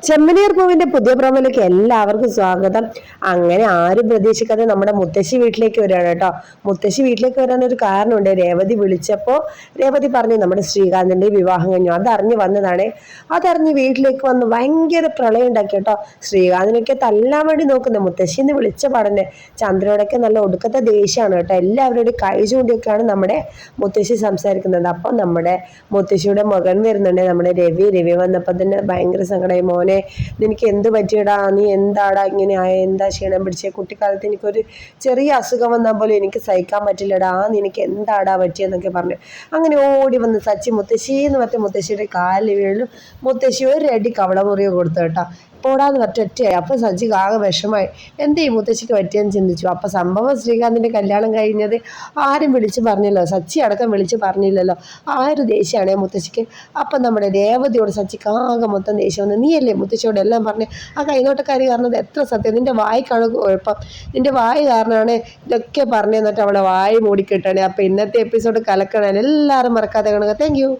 ചെമ്മനീർ പൂവിന്റെ പുതിയ പ്രൊമോയിലേക്ക് എല്ലാവർക്കും സ്വാഗതം. അങ്ങനെ ആരും പ്രതീക്ഷിക്കാതെ നമ്മുടെ മുത്തശ്ശി വീട്ടിലേക്ക് വരികയാണ് കേട്ടോ. മുത്തശ്ശി വീട്ടിലേക്ക് വരാൻ ഒരു കാരണമുണ്ട്. രേവതി വിളിച്ചപ്പോൾ രേവതി പറഞ്ഞു നമ്മുടെ ശ്രീകാന്തിന്റെ വിവാഹം കഴിഞ്ഞു. അതറിഞ്ഞ് വന്നതാണ്. അതറിഞ്ഞ് വീട്ടിലേക്ക് വന്ന് ഭയങ്കര പ്രളയം ഉണ്ടാക്കി കേട്ടോ. ശ്രീകാന്തിനൊക്കെ തല്ലാൻ വേണ്ടി നോക്കുന്നത് മുത്തശ്ശിന്ന് വിളിച്ച പാടന്നെ. ചന്ദ്രയോടൊക്കെ നല്ല ഒടുക്കത്തെ ദേഷ്യമാണ് കേട്ടോ. എല്ലാവരുടെയും കൈ ചൂണ്ടിയൊക്കെയാണ് നമ്മുടെ മുത്തശ്ശി സംസാരിക്കുന്നത്. അപ്പൊ നമ്മുടെ മുത്തശ്ശിയുടെ മകൻ വരുന്നുണ്ട്, നമ്മുടെ രവി വന്നപ്പോൾ തന്നെ ഭയങ്കര സങ്കടമായി. മോനെ, നിനക്ക് എന്ത് പറ്റിയടാ, നീ എന്താടാ ഇങ്ങനെ ആയ, എന്താ ക്ഷീണം പിടിച്ചേ, കുട്ടിക്കാലത്ത് എനിക്കൊരു ചെറിയ അസുഖം വന്നാൽ പോലും എനിക്ക് സഹിക്കാൻ പറ്റില്ലടാ, നിനക്ക് എന്താടാ പറ്റിയെന്നൊക്കെ പറഞ്ഞു. അങ്ങനെ ഓടി വന്ന് സച്ചി മുത്തശ്ശി എന്ന് പറഞ്ഞ മുത്തശ്ശിയുടെ കാലിൽ വീഴും. മുത്തശ്ശി ഒരു അടി കവളമുറിയോ കൊടുത്തു കേട്ടോ. പോടാന്ന് ഒറ്റയായി. അപ്പൊ സച്ചിക്ക് ആകെ വിഷമായി. എന്തേ ഈ മുത്തശ്ശിക്ക് പറ്റിയെന്ന് ചിന്തിച്ചു. അപ്പൊ സംഭവം ശ്രീകാന്തിന്റെ കല്യാണം കഴിഞ്ഞത് ആരും വിളിച്ചു പറഞ്ഞില്ലല്ലോ, സച്ചി അടക്കം വിളിച്ചു പറഞ്ഞില്ലല്ലോ. ആ ഒരു ദേഷ്യമാണ് മുത്തശ്ശിക്ക്. അപ്പൊ നമ്മുടെ രേവതിയോട് സച്ചിക്ക് ആകെ മൊത്തം ദേഷ്യം വന്നു. നീയല്ലേ മുത്തശ്ശിയോട് എല്ലാം പറഞ്ഞ് ആ കൈനോട്ടക്കാരി പറഞ്ഞത് എത്ര സത്യം, നിന്റെ വായിക്കാണ് കുഴപ്പം, നിന്റെ വായി കാരണമാണ് ഇതൊക്കെ പറഞ്ഞു എന്നിട്ട് അവളെ വായി മൂടിക്കിട്ടാണ്. അപ്പൊ ഇന്നത്തെ എപ്പിസോഡ് കലക്കണം. എല്ലാവരും മറക്കാതെ കാണുക. Thank you.